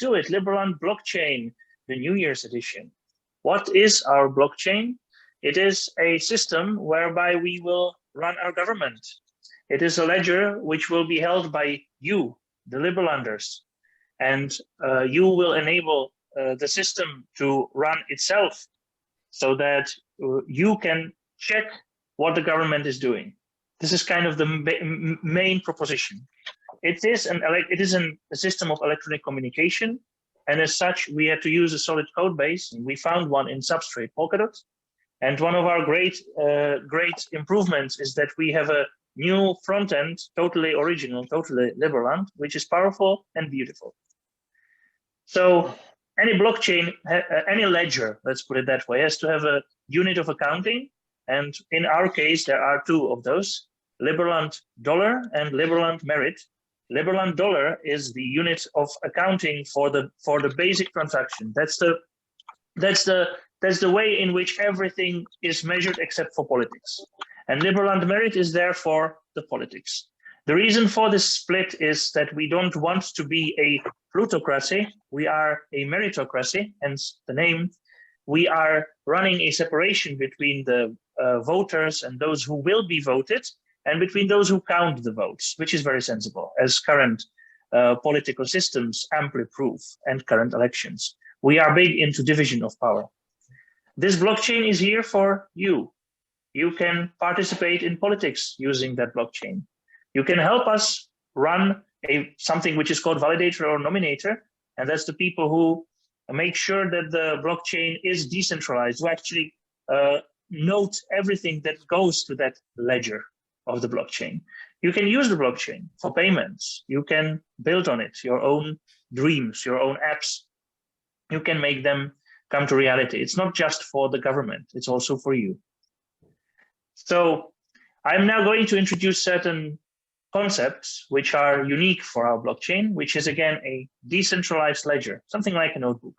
do it. Liberland blockchain, the New Year's edition. What is our blockchain? It is a system whereby we will run our government. It is a ledger which will be held by you, the Liberlanders, and you will enable the system to run itself so that you can check what the government is doing. This is kind of the main proposition. It is a system of electronic communication, and as such, we had to use a solid code base, and we found one in Substrate Polkadot. And one of our great improvements is that we have a new front end, totally original, totally Liberland, which is powerful and beautiful. So any blockchain, any ledger, let's put it that way, has to have a unit of accounting. And in our case, there are two of those, Liberland dollar and Liberland merit. Liberland dollar is the unit of accounting for the basic transaction. That's the way in which everything is measured except for politics. And Liberland merit is therefore the politics. The reason for this split is that we don't want to be a plutocracy. We are a meritocracy, hence the name. We are running a separation between the voters and those who will be voted, and between those who count the votes, which is very sensible, as current political systems amply prove, and current elections. We are big into division of power. This blockchain is here for you. You can participate in politics using that blockchain. You can help us run something which is called Validator or Nominator, and that's the people who make sure that the blockchain is decentralized, who actually note everything that goes to that ledger of the blockchain. You can use the blockchain for payments. You can build on it your own dreams, your own apps. You can make them come to reality. It's not just for the government, it's also for you. So I'm now going to introduce certain concepts which are unique for our blockchain, which is again a decentralized ledger, something like a notebook,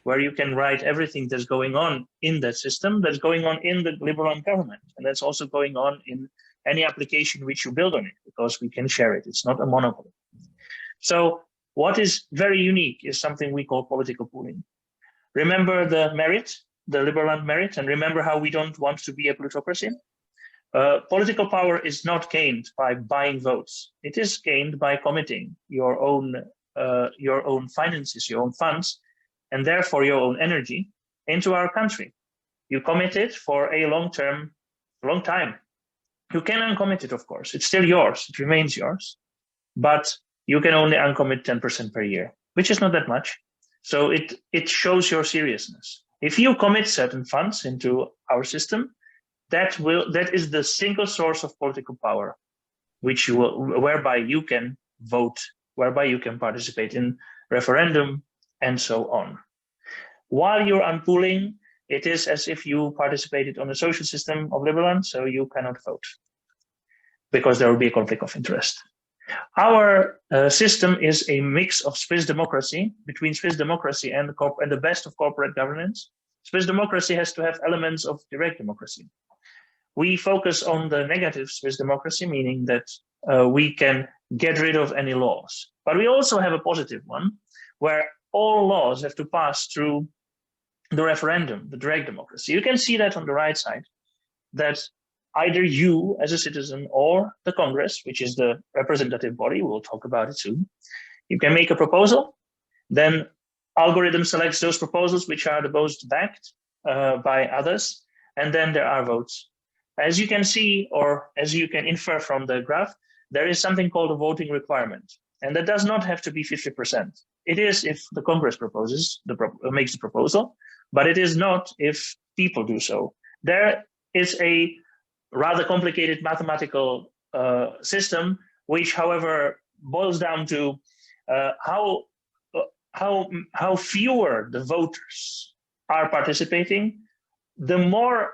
where you can write everything that's going on in that system, that's going on in the Liberland government, and that's also going on in any application which you build on it, because we can share it. It's not a monopoly. So what is very unique is something we call political pooling. Remember the merit, the Liberland merit, and remember how we don't want to be a plutocracy. Political power is not gained by buying votes. It is gained by committing your own finances, your own funds, and therefore your own energy into our country. You commit it for a long time. You can uncommit it, of course. It's still yours. It remains yours. But you can only uncommit 10% per year, which is not that much. So it shows your seriousness. If you commit certain funds into our system, that is the single source of political power, whereby you can vote, whereby you can participate in referendum, and so on. While you're unpooling, it is as if you participated on the social system of Liberland, so you cannot vote because there will be a conflict of interest. Our system is a mix of Swiss democracy, between Swiss democracy and the best of corporate governance. Swiss democracy has to have elements of direct democracy. We focus on the negative Swiss democracy, meaning that we can get rid of any laws. But we also have a positive one, where all laws have to pass through the referendum, the direct democracy. You can see that on the right side, that either you as a citizen or the Congress, which is the representative body, we'll talk about it soon, you can make a proposal, then algorithm selects those proposals which are the most backed by others, and then there are votes. As you can see, or as you can infer from the graph, there is something called a voting requirement, and that does not have to be 50%. It is if the Congress makes the proposal, but it is not if people do so. There is a rather complicated mathematical system, which, however, boils down to how fewer the voters are participating, the more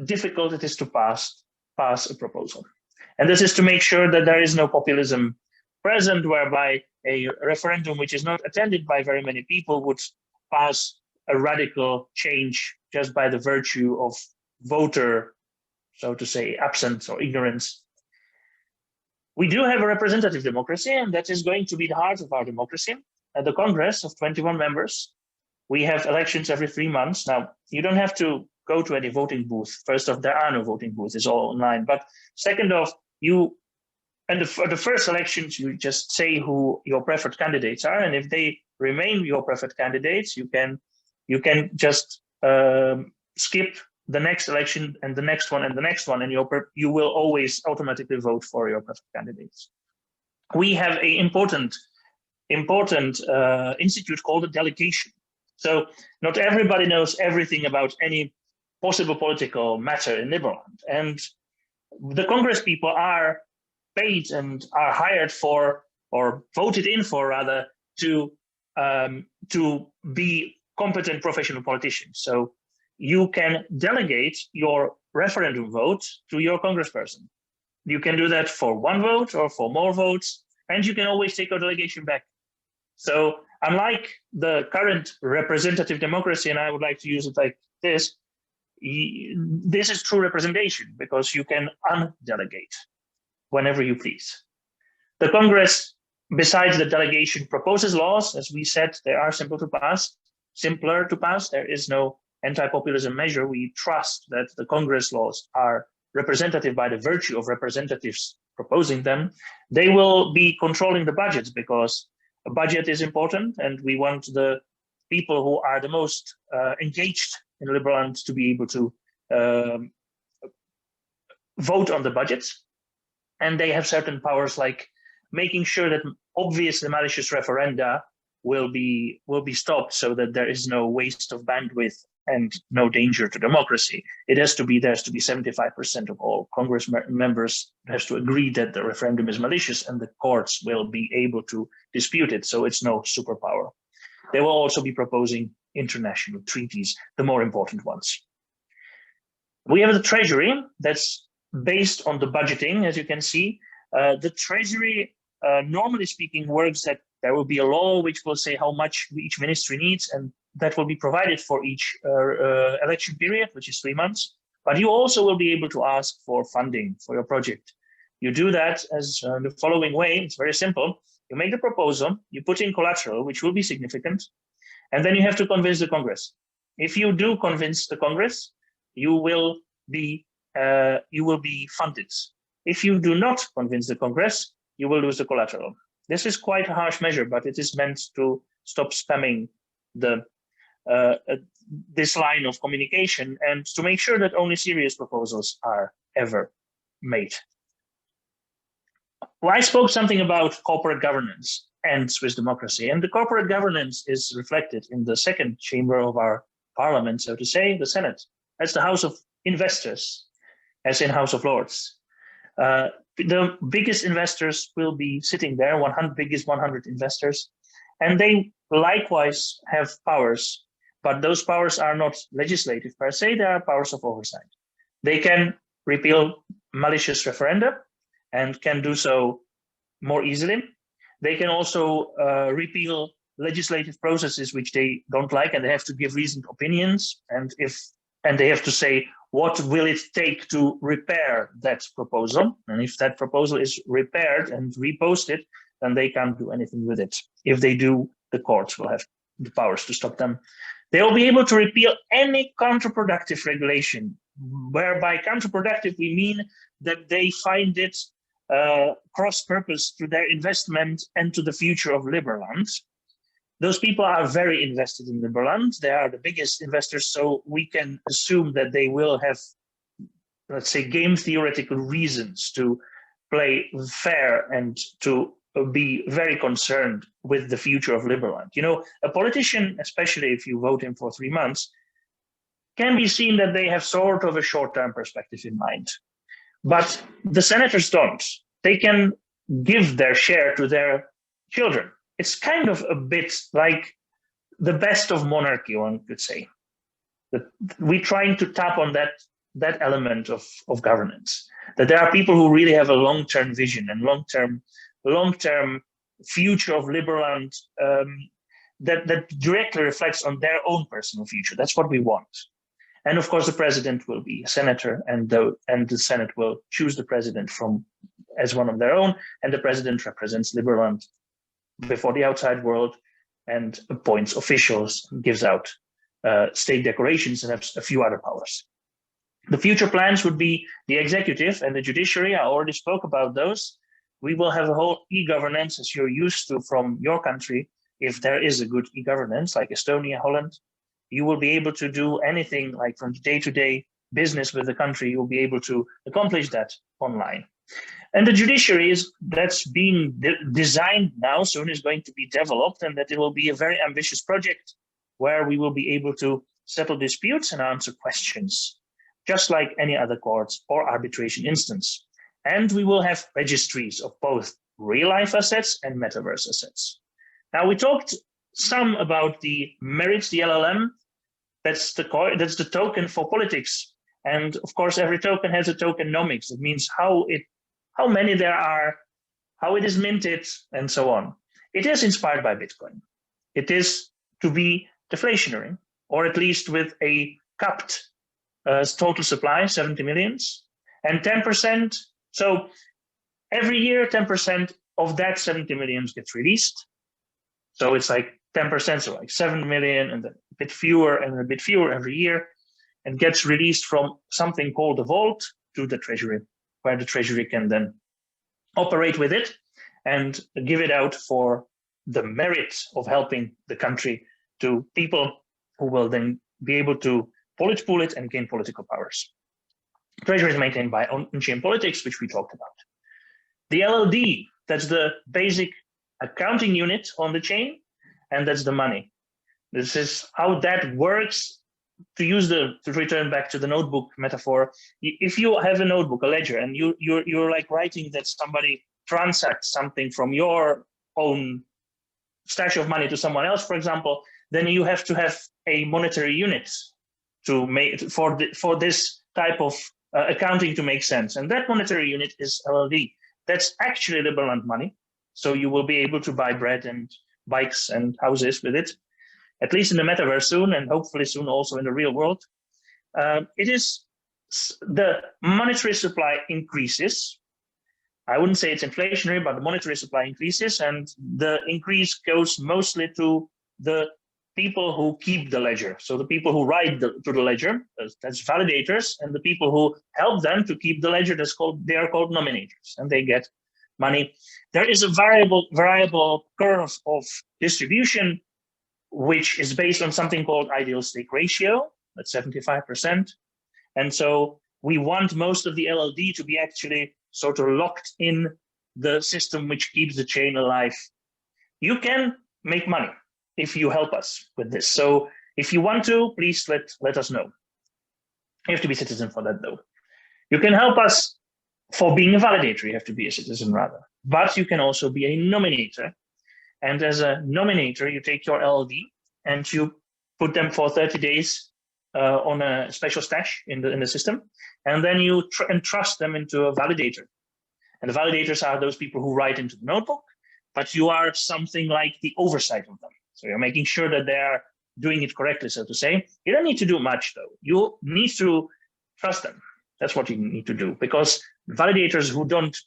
difficult it is to pass a proposal. And this is to make sure that there is no populism present, whereby a referendum which is not attended by very many people would pass a radical change just by the virtue of voter, so to say, absence or ignorance. We do have a representative democracy, and that is going to be the heart of our democracy. the Congress of 21 members. We have elections every 3 months. Now, you don't have to go to any voting booth. First off, there are no voting booths, it's all online. But second off, for the first elections, you just say who your preferred candidates are. And if they remain your preferred candidates, you can just skip the next election and the next one and the next one, and you will always automatically vote for your preferred candidates. We have an important institute called a delegation. So not everybody knows everything about any possible political matter in Liberland. And the Congress people are paid and are hired for, or voted in for rather, to be competent professional politicians. So you can delegate your referendum vote to your congressperson. You can do that for 1 vote or for more votes, and you can always take your delegation back. So unlike the current representative democracy, and I would like to use it like this is true representation because you can undelegate whenever you please. The Congress, besides the delegation, proposes laws. As we said, they are simpler to pass. There is no anti-populism measure. We trust that the Congress laws are representative by the virtue of representatives proposing them. They will be controlling the budgets because a budget is important, and we want the people who are the most engaged in Liberland to be able to vote on the budgets. And they have certain powers like making sure that obviously malicious referenda will be stopped so that there is no waste of bandwidth and no danger to democracy. There has to be 75% of all Congress members has to agree that the referendum is malicious, and the courts will be able to dispute it. So it's no superpower. They will also be proposing international treaties, the more important ones. We have the Treasury that's based on the budgeting, as you can see. The Treasury, normally speaking, works that there will be a law which will say how much each ministry needs, and that will be provided for each election period, which is 3 months. But you also will be able to ask for funding for your project. You do that as the following way. It's very simple. You make the proposal, you put in collateral, which will be significant, and then you have to convince the Congress. If you do convince the Congress, you will be funded. If you do not convince the Congress, you will lose the collateral. This is quite a harsh measure, but it is meant to stop spamming this line of communication and to make sure that only serious proposals are ever made. Well, I spoke something about corporate governance and Swiss democracy, and the corporate governance is reflected in the second chamber of our parliament, so to say, the Senate. That's the House of Investors, as in House of Lords. The biggest investors will be sitting there, biggest 100 investors, and they likewise have powers, but those powers are not legislative per se, they are powers of oversight. They can repeal malicious referenda and can do so more easily. They can also repeal legislative processes which they don't like, and they have to give reasoned opinions, and they have to say what will it take to repair that proposal, and if that proposal is repaired and reposted, then they can't do anything with it. If they do, the courts will have the powers to stop them. They will be able to repeal any counterproductive regulation, whereby counterproductive we mean that they find it cross-purpose to their investment and to the future of Liberland. Those people are very invested in Liberland. They are the biggest investors, so we can assume that they will have, let's say, game theoretical reasons to play fair and to be very concerned with the future of Liberland. You know, a politician, especially if you vote him for 3 months, can be seen that they have sort of a short-term perspective in mind. But the senators don't. They can give their share to their children. It's kind of a bit like the best of monarchy, one could say. We're trying to tap on that element of governance, that there are people who really have a long-term vision and long-term future of Liberland that directly reflects on their own personal future. That's what we want. And of course, the president will be a senator, and the Senate will choose the president as one of their own, and the president represents Liberland before the outside world, and appoints officials, gives out state decorations, and has a few other powers. The future plans would be the executive and the judiciary. I already spoke about those. We will have a whole e-governance as you're used to from your country. If there is a good e-governance like Estonia, Holland, you will be able to do anything like from day-to-day business with the country. You'll be able to accomplish that online. And the judiciary that's being designed now, soon is going to be developed, and that it will be a very ambitious project where we will be able to settle disputes and answer questions, just like any other courts or arbitration instance. And we will have registries of both real-life assets and metaverse assets. Now, we talked some about the merits, the LLM. That's the token for politics. And of course, every token has a tokenomics. It means how many there are, how it is minted, and so on. It is inspired by Bitcoin. It is to be deflationary, or at least with a capped total supply, 70 millions, and 10%. So every year, 10% of that 70 millions gets released. So it's like 10%, so like 7 million, and a bit fewer and a bit fewer every year, and gets released from something called the vault to the Treasury, where the Treasury can then operate with it and give it out for the merit of helping the country to people who will then be able to Politpool it and gain political powers. Treasury is maintained by on-chain politics, which we talked about. The LLD, that's the basic accounting unit on the chain, and that's the money. This is how that works. To return back to the notebook metaphor, if you have a notebook, a ledger, and you're like writing that somebody transacts something from your own stash of money to someone else, for example, then you have to have a monetary unit to make for this type of accounting to make sense. And that monetary unit is LLD. That's actually Liberland money. So you will be able to buy bread and bikes and houses with it, at least in the metaverse soon, and hopefully soon also in the real world. It is the monetary supply increases. I wouldn't say it's inflationary, but the monetary supply increases, and the increase goes mostly to the people who keep the ledger. So the people who write to the ledger, that's validators, and the people who help them to keep the ledger, they are called nominators, and they get money. There is a variable curve of distribution, which is based on something called ideal stake ratio, that's 75%. And so we want most of the LLD to be actually sort of locked in the system which keeps the chain alive. You can make money if you help us with this. So if you want to, please let us know. You have to be a citizen for that though. You can help us for being a validator, you have to be a citizen rather, but you can also be a nominator. And as a nominator, you take your LLD and you put them for 30 days on a special stash in the system, and then you entrust them into a validator. And the validators are those people who write into the notebook, but you are something like the oversight of them. So you're making sure that they are doing it correctly, so to say. You don't need to do much, though. You need to trust them. That's what you need to do, because validators who don't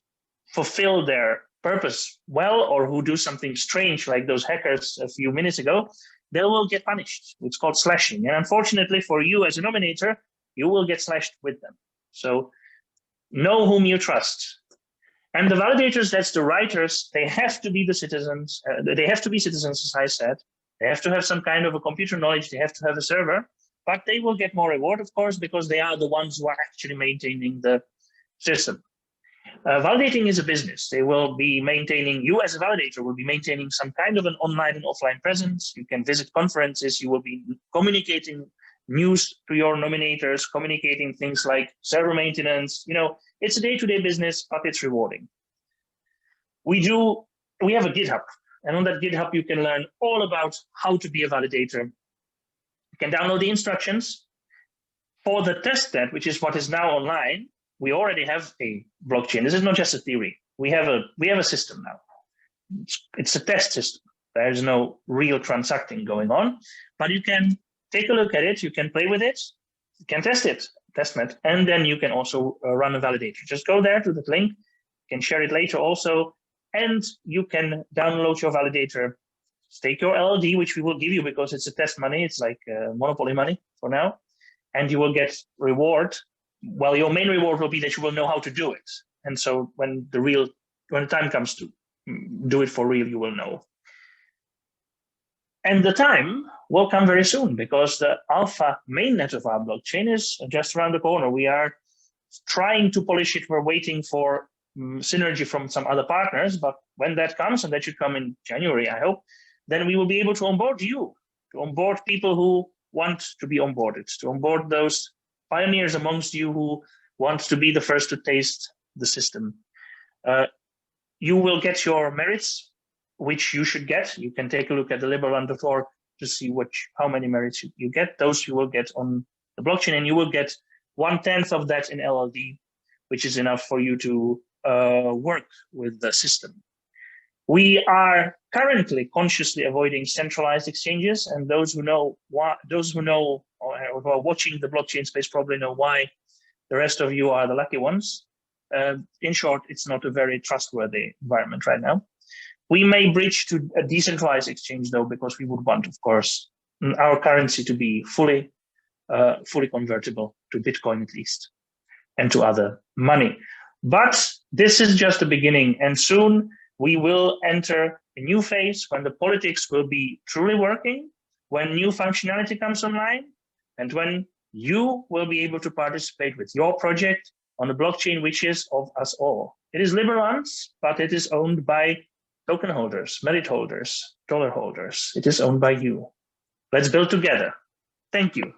fulfill their purpose well, or who do something strange like those hackers a few minutes ago, they will get punished. It's called slashing. And unfortunately for you as a nominator, you will get slashed with them. So know whom you trust. And the validators, that's the writers, they have to be the citizens. They have to be citizens, as I said. They have to have some kind of a computer knowledge. They have to have a server, but they will get more reward, of course, because they are the ones who are actually maintaining the system. Validating is a business. They will be maintaining, you as a validator will be maintaining some kind of an online and offline presence. You can visit conferences. You will be communicating news to your nominators, communicating things like server maintenance. You know, it's a day-to-day business, but it's rewarding. We have a GitHub, and on that GitHub, you can learn all about how to be a validator. You can download the instructions. For the testnet, which is what is now online, we already have a blockchain. This is not just a theory. We have a system now. It's a test system. There's no real transacting going on, but you can take a look at it. You can play with it. You can test it, testnet, and then you can also run a validator. Just go there to the link. You can share it later also, and you can download your validator stake your LLD, which we will give you because it's a test money. It's like monopoly money for now. And you will get reward. Well, your main reward will be that you will know how to do it. And so when the time comes to do it for real, you will know. And the time will come very soon because the alpha mainnet of our blockchain is just around the corner. We are trying to polish it. We're waiting for synergy from some other partners, but when that comes, and that should come in January, I hope, then we will be able to onboard you, to onboard people who want to be onboarded, to onboard those pioneers amongst you who want to be the first to taste the system. You will get your merits, which you should get. You can take a look at the Liberland.org to see how many merits you get. Those you will get on the blockchain, and you will get 1/10 of that in LLD, which is enough for you to work with the system. We are currently consciously avoiding centralized exchanges, and those who know or who are watching the blockchain space probably know why. The rest of you are the lucky ones. In short, it's not a very trustworthy environment right now. We may bridge to a decentralized exchange though, because we would want, of course, our currency to be fully convertible to Bitcoin at least, and to other money. But this is just the beginning, and soon we will enter a new phase when the politics will be truly working, when new functionality comes online, and when you will be able to participate with your project on a blockchain which is of us all. It is Liberland's, but it is owned by token holders, merit holders, dollar holders. It is owned by you. Let's build together. Thank you.